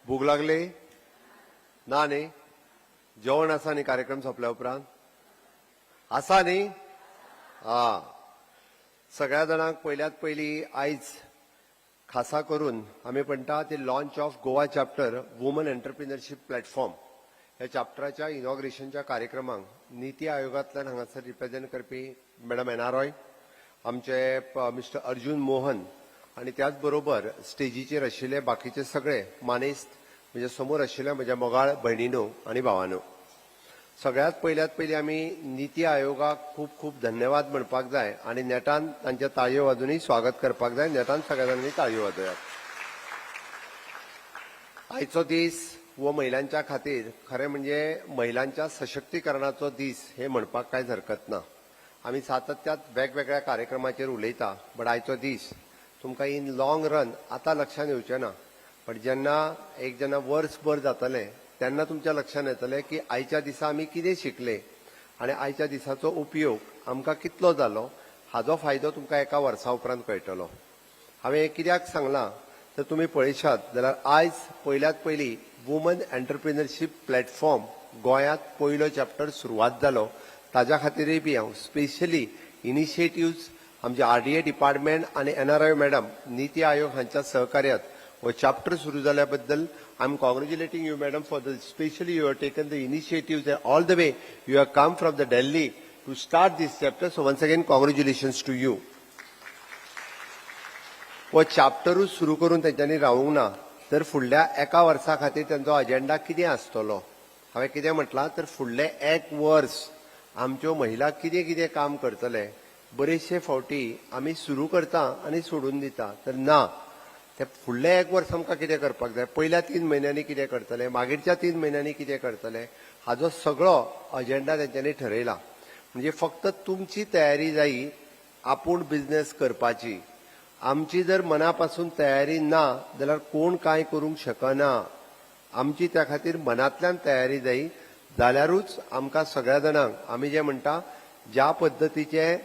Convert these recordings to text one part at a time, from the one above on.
भूक लागली ना न्ही जेवण आसा न्ही कार्यक्रम सोंपल्या उपरांत आसा न्ही सगळ्या जाणांक पयल्यात पयली आयज खासा करून आमी म्हणटा ती launch of Goa chapter woman entrepreneurship platform ह्या चॅप्टराच्या इनॉग्रेशनच्या कार्यक्रमाक नीती आयोगांतल्यान हांगासर रिप्रेझेंट करपी मॅडम एनआरआय आमचे मिस्टर अर्जुन मोहन आणि त्याच बरोबर स्टेजीचेर आशिल्ले बाकीचे सगळे मानेस्त म्हणजे समोर आशिल्ले म्हज्या मोगाळ भयणीनो आणि भावांनो सगळ्यात पयली आमी नीती आयोगाक खूब खूब धन्यवाद म्हणपाक जाय आणि नेटान तांच्या ताळयो वाजूनय स्वागत करपाक जाय नेटान सगळ्या जाणांनी ताळयो वाजयात आयचो दीस वो महिलांच्या खातीर खरें म्हणजे महिलांच्या सशक्तीकरणाचो दीस हे म्हणपाक कांयच हरकत ना आमी सातत्यात वेगवेगळ्या कार्यक्रमाचेर उलयता बट आयचो दीस तुमकां इन लॉंग रन आतां लक्षांत येवचें ना बट जेन्ना वर्सभर जातलें तेन्ना तुमच्या लक्षांत येतलें की आयच्या दिसा आमी कितें शिकले आनी आयच्या दिसाचो उपयोग आमकां कितलो जालो हाचो फायदो तुमकां एका वर्सा उपरांत कळटलो हांवें कित्याक सांगलां तर तुमी पळयशात जाल्यार आयज पयल्यात पयली वुमन एंटरप्रिनरशीप प्लॅटफॉर्म गोंयांत पयलो चॅप्टर सुरवात जालो ताज्या खातीरय बी हांव स्पेशली इनिशिएटिव्ज आमचे आरडीए डिपार्टमेंट आणि एनआरआय मॅडम नीती आयोग हांच्या सहकार्यात हो चॅप्टर सुरू जाल्या बद्दल I am congratulating you madam for the specially you have taken the initiatives all the way you have come from the Delhi to start this chapter so once again congratulations to you हो चॅप्टरूच सुरू करून तेंच्यांनी रावूंक ना तर फुडल्या एका वर्सा खातीर तेंचो अजेंडा कितें आसतलो हांवें कितें म्हटलां तर फुडलें एक वर्स आमच्यो महिला कितें कितें काम करतले बरेचशे फावटी आमी सुरू करता आनी सोडून दिता तर ना ते फुडलें एक वर्स आमकां कितें करपाक जाय पयल्या 3 म्हयन्यांनी कितें करतले मागीरच्या 3 म्हयन्यांनी कितें करतले हाचो सगळो अजेंडा तेंच्यांनी ठरयला म्हणजे फक्त तुमची तयारी जायी आपूण बिझनेस करपाची आमची जर मना पासून तयारी ना जाल्यार कोण कांय करूंक शकना आमची त्या खातीर मनांतल्यान तयारी जायी जाल्यारूच आमकां सगळ्या जाणांक आमी जे म्हणटा ज्या पद्दतीचे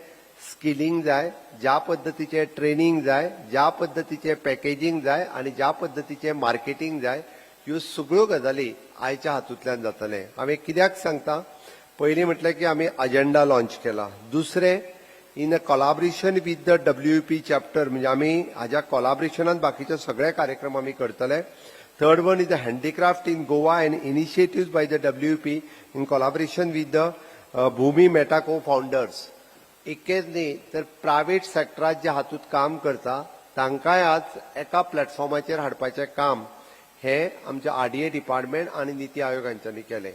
स्किलिंग जाय ज्या पद्दतीचे ट्रेनिंग जाय ज्या पद्दतीचे पॅकेजिंग जाय आणि ज्या पद्दतीचे मार्केटिंग जाय ह्यो सगळ्यो गजाली आयच्या हातूंतल्यान जातले हांवें कित्याक सांगता पयलीं म्हटलें की आमी अजेंडा लॉन्च केला दुसरें in a collaboration with the WP chapter म्हणजे आमी हाज्या कोलॅबोरेशनान बाकीचे सगळे कार्यक्रम आमी करतले third one is the handicraft in Goa and initiatives by the WP in collaboration with the Bhumi मेटाको फाउंडर्स इतकेच न्ही तर प्रायव्हेट सेक्टरात जे हातूंत काम करता तांकांय आज एका प्लॅटफॉर्माचेर हाडपाचें काम हे आमचे आरडीए डिपार्टमेंट आणि नीती आयोग हांच्यांनी केलें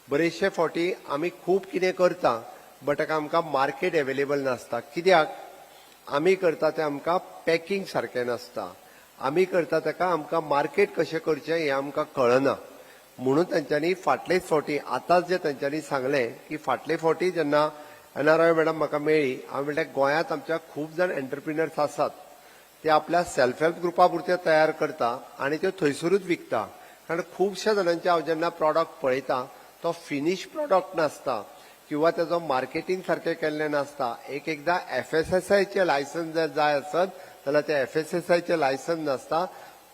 बरेचशे फावटी आमी खूब कितें करता बट आमकां मार्केट अवेलेबल नासता कित्याक आमी करता तें आमकां पॅकिंग सारकें नासता आमी करता ताका आमकां मार्केट कशें करचें हें आमकां कळना म्हणून तांच्यांनी फाटलेच फावटी आतांच जे तांच्यांनी सांगलें की फाटले फावटी जेन्ना एनआरआय मॅडम म्हाका मेळ्ळी हांवें म्हणलें गोंयांत आमच्या खूब जाण एंटरप्रिनर्स आसात ते आपल्या सेल्फ हेल्प ग्रुपा पुरते तयार करता आनी त्यो थंयसरूच विकता कारण खुबश्या जाणांचे हांव जेन्ना प्रॉडक्ट पळयता तो फिनिश प्रॉडक्ट नासता किंवा तेजो मार्केटिंग सारकें केल्लें नासता एकदां FSSAIचे लायसन्स जर जाय आसत जाल्यार ते FSSAIचे लायसन्स नासता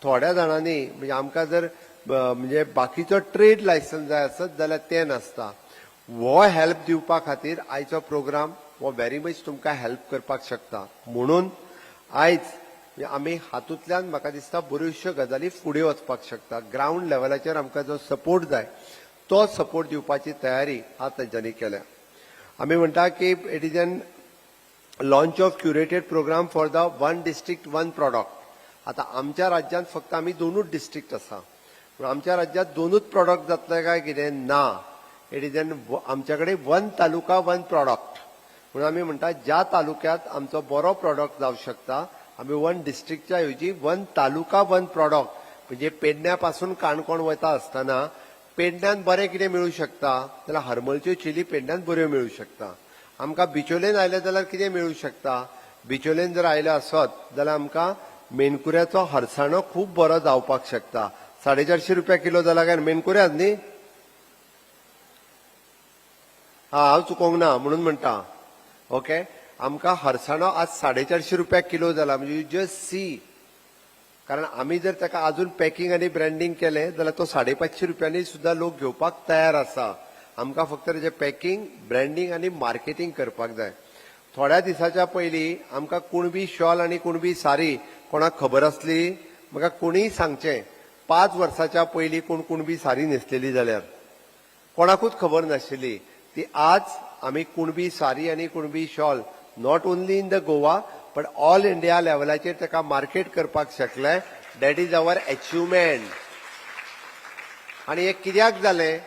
थोड्या जाणांनी म्हणजे आमकां जर म्हणजे बाकीचो ट्रेड लायसन्स जाय आसत जाल्यार ते नासता वो हेल्प दिवपा खातीर आयचो प्रोग्राम वो व्हेरी मच तुमकां हेल्प करपाक शकता म्हणून आयज आमी हातूंतल्यान म्हाका दिसता बऱ्योचश्यो गजाली फुडें वचपाक शकता ग्राउंड लेवलाचेर आमकां जो सपोर्ट जाय तो सपोर्ट दिवपाची तयारी आज तांच्यांनी केल्या आमी म्हणटा की it is an launch of curated program for the one district one product आता आमच्या राज्यांत फक्त आमी 2च डिस्ट्रिक्ट आसा आमच्या राज्यांत 2च प्रॉडक्ट जातले काय कितें ना इट इज एन आमच्या कडेन वन तालुका वन प्रॉडक्ट म्हणून आमी म्हणटा ज्या तालुक्यात आमचो बरो प्रॉडक्ट जावंक शकता आमी वन डिस्ट्रिक्टच्या ऐवजी वन तालुका वन प्रॉडक्ट म्हणजे पेडण्या पासून काणकोण वता आसतना पेडण्यान बरें कितें मेळूं शकता जाल्यार हरमळच्यो चिली पेडण्यान बऱ्यो मेळूं शकता आमकां बिचोलेन आयले जाल्यार कितें मेळूं शकता बिचोलेन जर आयले आसत जाल्यार आमकां मेणकुऱ्याचो हरसाणो खूब बरो जावपाक शकता 450 रुपया किलो जाला काय मेणकुऱ्याच न्ही हांव चुकोवंक ना म्हणून म्हणटा ओके आमकां हरसाणो आज 450 रुपया किलो जाला म्हणजे यू जस्ट सी कारण आम्ही जर ताका अजून पॅकिंग आणि ब्रँडिंग केले जाल्यार तो 550 रुपयांनी सुद्धा लोक घेवपाक तयार आसा. आमकां फक्त तेजे पॅकिंग ब्रँडिंग आणि मार्केटिंग करपाक जाय. थोड्या दिसाच्या पयलीं आमकां कुणबी शॉल आणि कुणबी साडी कोणाक खबर आसली? म्हाका कोणीय सांगचें 5 वर्साच्या पयलीं कोण कुणबी साडी न्हेसलेली जाल्यार कोणाकूच खबर नाशिल्ली. ती आज आमी कुणबी साडी आणि Kunbi shawl not only in the Goa but all India लेवलाचेर ताका मार्केट करपाक शकले. That is our achievement. आणि हे कित्याक जालें?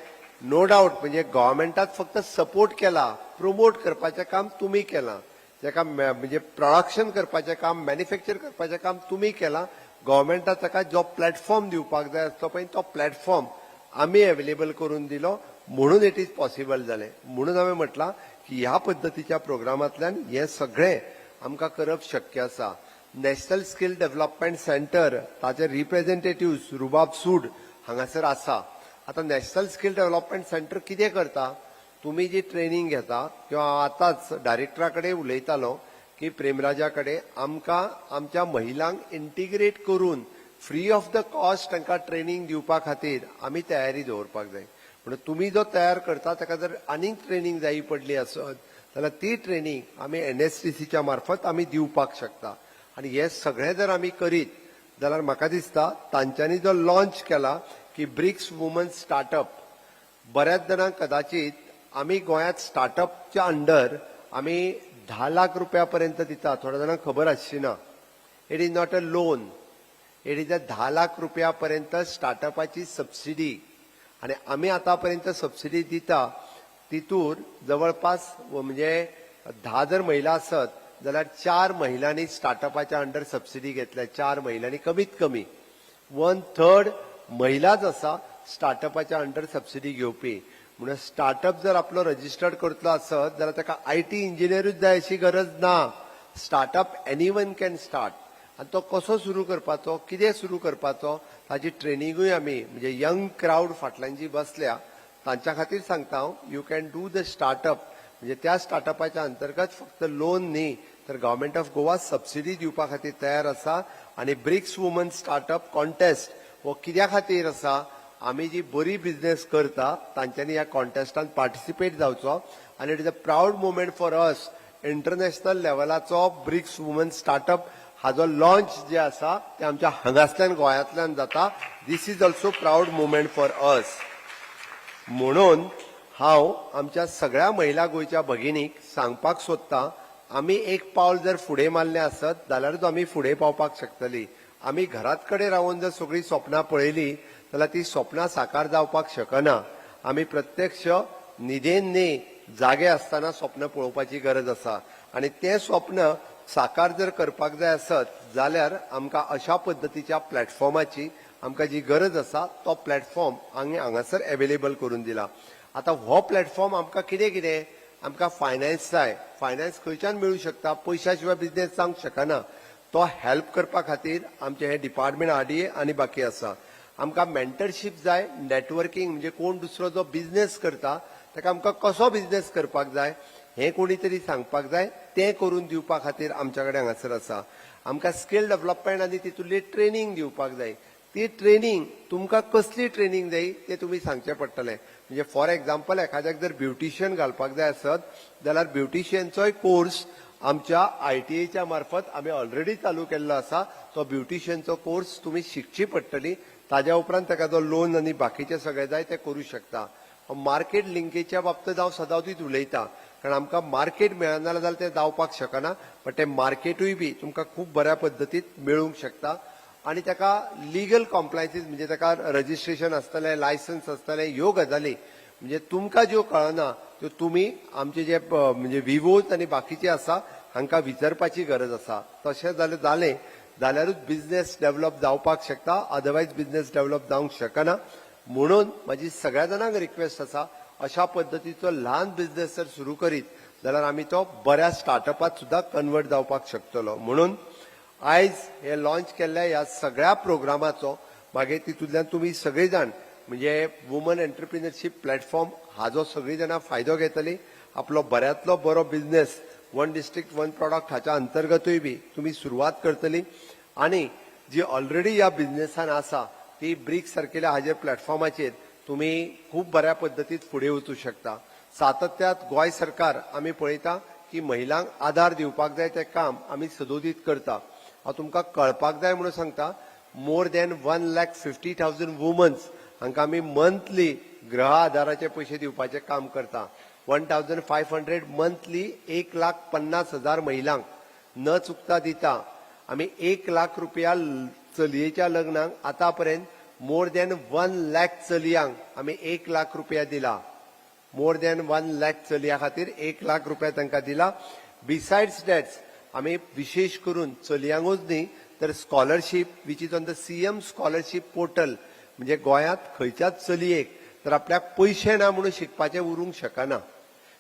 नो डाऊट म्हणजे गव्हर्मेंटात फक्त सपोर्ट केला, प्रमोट करपाचें काम तुम्ही केलां. जेका म्हणजे प्रोडक्शन करपाचें काम, मॅन्युफॅक्चर करपाचें काम तुम्ही केलां. गव्हर्मेंटात ताका जो प्लॅटफॉर्म दिवपाक जाय आसलो पळय तो प्लॅटफॉर्म आमी अवेलेबल करून दिलो, म्हणून इट इज पॉसिबल जालें. म्हणून हांवें म्हटलां की ह्या पद्दतीच्या प्रोग्रामांतल्यान हे सगळें आमकां करप शक्य आसा. नॅशनल स्किल डेव्हलपमेंट सेंटर ताचे रिप्रेझेंटेटिव्ह रुबाब सूड हांगासर आसा. आता नॅशनल स्किल डेव्हलपमेंट सेंटर कितें करता? तुम्ही जी ट्रेनिंग घेता किंवा आताच डायरेक्टरा कडेन उलयतालो की प्रेमराजा कडेन आमकां आमच्या महिलांक इंटिग्रेट करून फ्री ऑफ द कॉस्ट तांकां ट्रेनिंग दिवपा खातीर आमी तयारी दवरपाक जाय. म्हणून तुम्ही जो तयार करता ताका जर आनीक ट्रेनिंग जायी पडली आसत जाल्यार ती ट्रेनिंग आमी NSTCच्या मार्फत आमी दिवपाक शकता. आणि हे सगळें जर आमी करीत जाल्यार म्हाका दिसता तांच्यांनी जो लॉन्च केला की ब्रिक्स वुमन स्टार्टअप, बऱ्याच जाणांक कदाचित आमी गोंयांत स्टार्टअपच्या अंडर आमी 10 लाख रुपयापर्यंत दिता. थोड्या जाणांक खबर आसची ना. It is not a loan, it is अ 10 लाख रुपयापर्यंत स्टार्टअपाची सबसिडी. आणि आमी आतापर्यंत सबसिडी दिता तितून जवळपास म्हणजे 10 जर महिला आसत जाल्यार 4 महिलांनी स्टार्टअपाच्या अंडर सबसिडी घेतल्या. 4 महिलांनी कमीत कमी 1/3 महिलाच आसा स्टार्टअपाच्या अंडर सबसिडी घेवपी. म्हणून स्टार्टअप जर आपलो रजिस्टर्ड करतलो आसत जाल्यार ताका IT इंजिनियरूच जाय अशी गरज ना. Startup anyone can start. आणि तो कसो सुरू करपाचो, कितें सुरू करपाचो ताची ट्रेनिंगूय आमी म्हणजे यंग क्राऊड फाटल्यान जी बसल्या तांच्या खातीर सांगता हांव. You can do the startup. म्हणजे त्या स्टार्टअपाच्या अंतर्गत फक्त लोन न्ही तर गव्हर्मेंट ऑफ गोवा सबसिडी दिवपा खातीर तयार आसा. आणि ब्रिक्स वुमन स्टार्टअप कॉन्टेस्ट हो कित्या खातीर आसा? आमी जी बरी बिझनेस करता तांच्यांनी ह्या कॉन्टेस्टांत पार्टिसिपेट जावचो. आणि it is a proud moment for us. International लेवलाचो ब्रिक्स वुमन स्टार्टअप हाजो लॉन्च जे आसा ते आमच्या हांगासल्यान गोंयांतल्यान जाता. This is also proud moment for us. म्हणून हांव आमच्या सगळ्या महिला गोंयच्या भगिनीक सांगपाक सोदतां आमी एक पावल जर फुडें मारलें आसत जाल्यारूच आमी फुडें पावपाक शकतलीं. आमी घरात कडेन रावन जर सगळीं स्वप्नां पळयलीं जाल्यार ती स्वप्नां साकार जावपाक शकना. आमी प्रत्यक्ष न्हिदेन न्ही जागे आसतना स्वप्न पळोवपाची गरज आसा. आणि तें स्वप्न साकार जर करपाक जाय आसत जाल्यार आमकां अशा पद्दतीच्या प्लॅटफॉर्माची आमकां जी गरज आसा तो प्लॅटफॉर्म आमी हांगासर अवेलेबल करून दिला. आता हो प्लॅटफॉर्म आमकां कितें कितें? आमकां फायनान्स जाय. फायनान्स खंयच्यान मेळूं शकता? पयशा शिवाय बिझनेस जावंक शकना. तो हेल्प करपा खातीर आमचे हे डिपार्टमेंट RDA आनी बाकी आसा. आमकां मेंटरशीप जाय, नेटवर्किंग म्हणजे कोण दुसरो जो बिझनेस करता ताका आमकां कसो बिझनेस करपाक जाय हें कोणी तरी सांगपाक जाय. तें करून दिवपा खातीर आमच्या कडेन हांगासर आसा. आमकां स्किल डेव्हलपमेंट आनी तितूंतली ट्रेनिंग दिवपाक जाय. ती ट्रेनिंग तुमकां कसली ट्रेनिंग जाय तें तुमी सांगचें पडटलें. म्हणजे फॉर एक्झाम्पल एखाद्याक जर ब्युटिशियन घालपाक जाय आसत जाल्यार ब्युटिशियनचोय कोर्स आमच्या ITAच्या मार्फत आमी ऑलरेडी चालू केल्लो आसा. तो ब्युटिशियनचो कोर्स तुमी शिकची पडटली. ताज्या उपरांत ताका जो लोन आनी बाकीचे सगळे जाय ते करूं शकता. मार्केट लिंकेजच्या बाबतींत हांव सदांच उलयतां कारण आमकां मार्केट मेळना जाल्यार तें जावपाक शकना. बट तें मार्केटूय बी तुमकां खूब बऱ्या पद्दतीन मेळूंक शकता. आणि ताका लिगल कॉम्प्लायन्सीस म्हणजे ताका रजिस्ट्रेशन आसतलें, लायसन्स आसतलें, ह्यो गजाली म्हणजे तुमकां ज्यो कळना त्यो तुमी आमचे जे म्हणजे विवोज आनी बाकीचे आसा हांकां विचारपाची गरज आसा. तशें जालें जाल्यारूच बिझनेस डेव्हलप जावपाक शकता. अदरवायज बिझनेस डेव्हलप जावंक शकना. म्हणून म्हाजी सगळ्या जाणांक रिक्वेस्ट आसा अशा पद्दतीचो ल्हान बिझनेस जर सुरू करीत जाल्यार आमी तो बऱ्या स्टार्टअपात सुद्धा कन्वर्ट जावपाक शकतलो. म्हणून आयज हे लॉन्च केल्ल्या ह्या सगळ्या प्रोग्रामाचो मागीर तितूंतल्यान तुमी सगळीं जाण म्हणजे वुमन एंटरप्रिनरशीप प्लॅटफॉर्म हाजो सगळीं जाणां फायदो घेतली. आपलो बऱ्यांतलो बरो business one district one product हाच्या अंतर्गतूय बी तुमी सुरवात करतली. आणि जी ऑलरेडी ह्या बिझनेसान आसा ती ब्रिक्स सारकेल्या हाजेर प्लॅटफॉर्माचेर तुम्ही खूप बऱ्या पद्दतीत फुडें वचूं शकता. सातत्यात गोंय सरकार आमी पळयता की महिलांक आधार दिवपाक जाय तें काम आमी सदोदीत करता. हांव तुमकां कळपाक जाय म्हणून सांगता, मोर दॅन 1,50,000 वुमन्स हांकां आमी मंथली गृह आधाराचे पयशे दिवपाचें काम करता. 1,500 मंथली 1,50,000 महिलांक न चुकता दिता. आमी 1 लाख रुपया चलयेच्या लग्नाक आतापर्यंत मोर दॅन 1 लाख चलयांक आमी 1 लाख रुपया दिला. मोर दॅन 1 लाख चलया खातीर 1 लाख रुपया तांकां दिला. बिसायड्स दॅट्स आमी विशेष करून चलयांकूच न्ही तर scholarship which is on the CM scholarship portal, म्हणजे गोंयांत खंयच्याच चलयेक तर आपल्याक पयशे ना म्हणून शिकपाचें उरूंक शकना.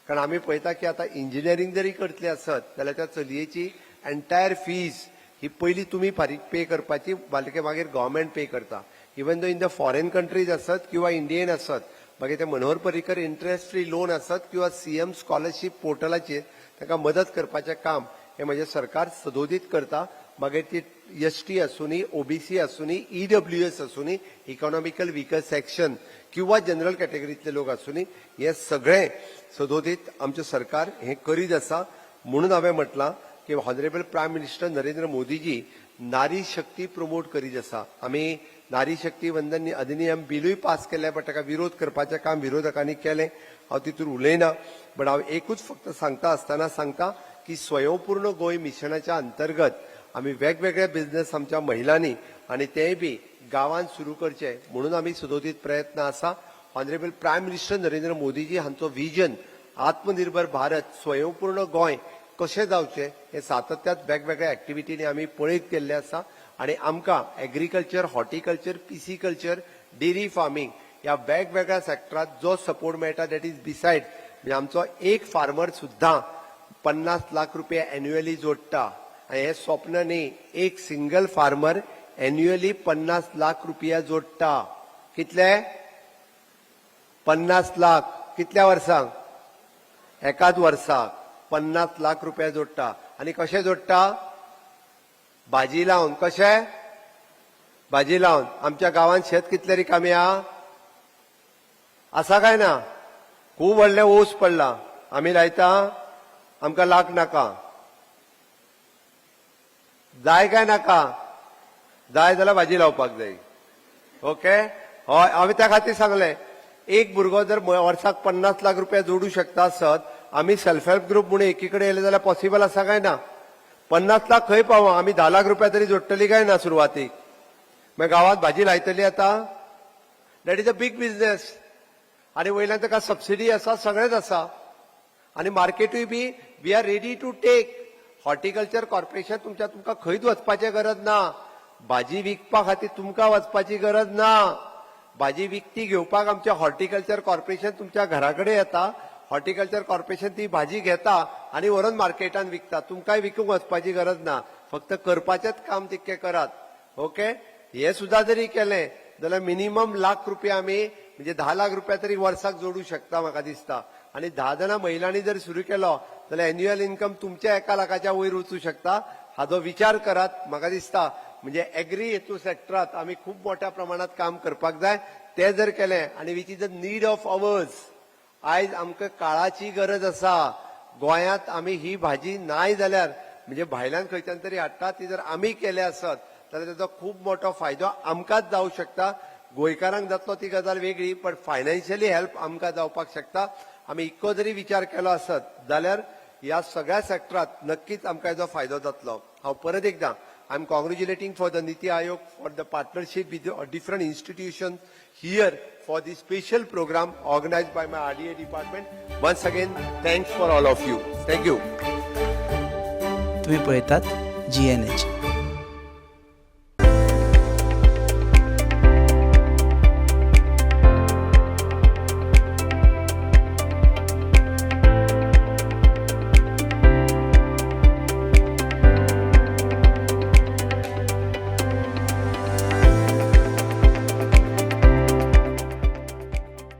कारण आमी पळयता की आतां इंजिनियरींग जरी करतले आसत जाल्यार त्या चलयेची एंटायर फीज ही पयली तुमी पे करपाची, बाकी मागीर गव्हर्मेंट पे करता. Even though in the foreign countries आसत किंवा इंडियन आसत, मागीर ते Manohar Parrikar interest free loan आसत किंवा सीएम स्कॉलरशीप पोर्टलाचेर ताका मदत करपाचें काम हे म्हणजे सरकार सदोदीत करता. मागीर ती एसटी आसूनी, ओबीसी आसूनी, ईडब्ल्यूएस आसूनी, इकॉनॉमिकल विकर सेक्शन किंवा जनरल कॅटेगरीतले लोक आसूनी, हे सगळे सदोदीत आमचें सरकार हे करीत आसा. म्हणून हांवें म्हटलां की honourable prime minister Narendra Modiji नारी शक्ती प्रमोट करीत आसा. आमी नारी शक्ती वंदन अधिनियम बिलूय पास केले, बट ताका विरोध करपाचें काम विरोधकांनी केलें. हांव तितून उलयना, बट हांव एकूच फक्त सांगता आसतना सांगता की स्वयंपूर्ण गोंय मिशनाच्या अंतर्गत आमी वेगवेगळे बिझनेस आमच्या महिलांनी आणि तेय बी गांवांत सुरू करचे म्हणून आमी सदोदीत प्रयत्न आसा. Honourable prime minister Narendra Modiji हांचो विजन आत्मनिर्भर भारत, स्वयंपूर्ण गोंय कशें जावचें हे सातत्यात वेगवेगळ्या एक्टिविटीनी आमी पळयत गेल्ले आसा. आणि आमकां agriculture, horticulture, pisciculture, dairy farming ह्या वेगवेगळ्या सेक्टरात जो सपोर्ट मेळटा दॅट इज बिसायड, म्हणजे आमचो एक फार्मर सुद्दां 50 लाख रुपया एन्युअली जोडटा. आणि हे स्वप्न न्ही, एक सिंगल फार्मर एन्युअली 50 लाख रुपया जोडटा. कितले? 50 लाख. कितल्या वर्सांक? एकाच वर्साक 50 लाख रुपया जोडटा. आणि कशें जोडटा? भाजी लावन. कशें? भाजी लावन. आमच्या गांवांत शेत कितले रिकामे आसा काय ना? खूब व्हडलें ऊस पडला. आमी लायता, आमकां लाख नाका. जाय काय नाका? जाय जाल्यार भाजी लावपाक जाय. ओके, हय, हांवें त्या खातीर सांगलें एक भुरगो जर वर्साक 50 लाख रुपया जोडू शकता आसत, आमी सेल्फ हेल्प ग्रुप म्हणून एकीकडे येयले जाल्यार पॉसिबल आसा काय ना? 50 लाख खंय पावो, आमी 10 लाख रुपया तरी जोडटली काय ना सुरवातीक? मागीर गांवांत भाजी लायतली आतां. That is a big business. आणि वयल्यान ताका सबसिडी आसा, सगळेंच आसा. आणि मार्केटूय बी we are ready to take. Horticulture corporation तुमकां खंयच वचपाची गरज ना. भाजी विकपा खातीर तुमकां वचपाची गरज ना. भाजी विकती घेवपाक आमच्या हॉर्टिकल्चर कॉर्पोरेशन तुमच्या घरा कडेन येता. हॉर्टिकल्चर कॉर्पोरेशन ती भाजी घेता आणि व्हरून मार्केटान विकता. तुमकांय विकूंक वचपाची गरज ना. फक्त करपाचेंच काम तितकें करात. ओके, हे सुद्धा जरी केलें जाल्यार मिनिमम लाख रुपया आमी म्हणजे 10 लाख रुपया तरी वर्साक जोडू शकता म्हाका दिसता. आणि 10 जाणां महिलांनी जर सुरू केलो जाल्यार एन्युअल इन्कम तुमच्या 1 लाखाच्या वयर वचू शकता. हाचो विचार करात. म्हाका दिसता म्हणजे एग्री हेतू सेक्टरात आमी खूब मोठ्या प्रमाणात काम करपाक जाय. ते जर केलें आणि which is the need of hours. आयज आमकां काळाची गरज आसा. गोंयांत आमी ही भाजी नाय जाल्यार म्हणजे भायल्यान खंयच्यान तरी हाडटा, ती जर आमी केले आसत जाल्यार ताचो खूब मोठो फायदो आमकांच जावंक शकता. गोंयकारांक जातलो ती गजाल वेगळी, पण फायनान्शियली हेल्प आमकां जावपाक शकता. आमी इतको जरी विचार केलो आसत जाल्यार ह्या सगळ्या सेक्टरात नक्कीच आमकां हेजो फायदो जातलो. हांव परत एकदां I am congratulating for the NITI Aayog for the partnership with different institutions here for this special program organized by my RDA department. Once again, thanks for all of you. Thank you. तुम्ही पळयतात GNH.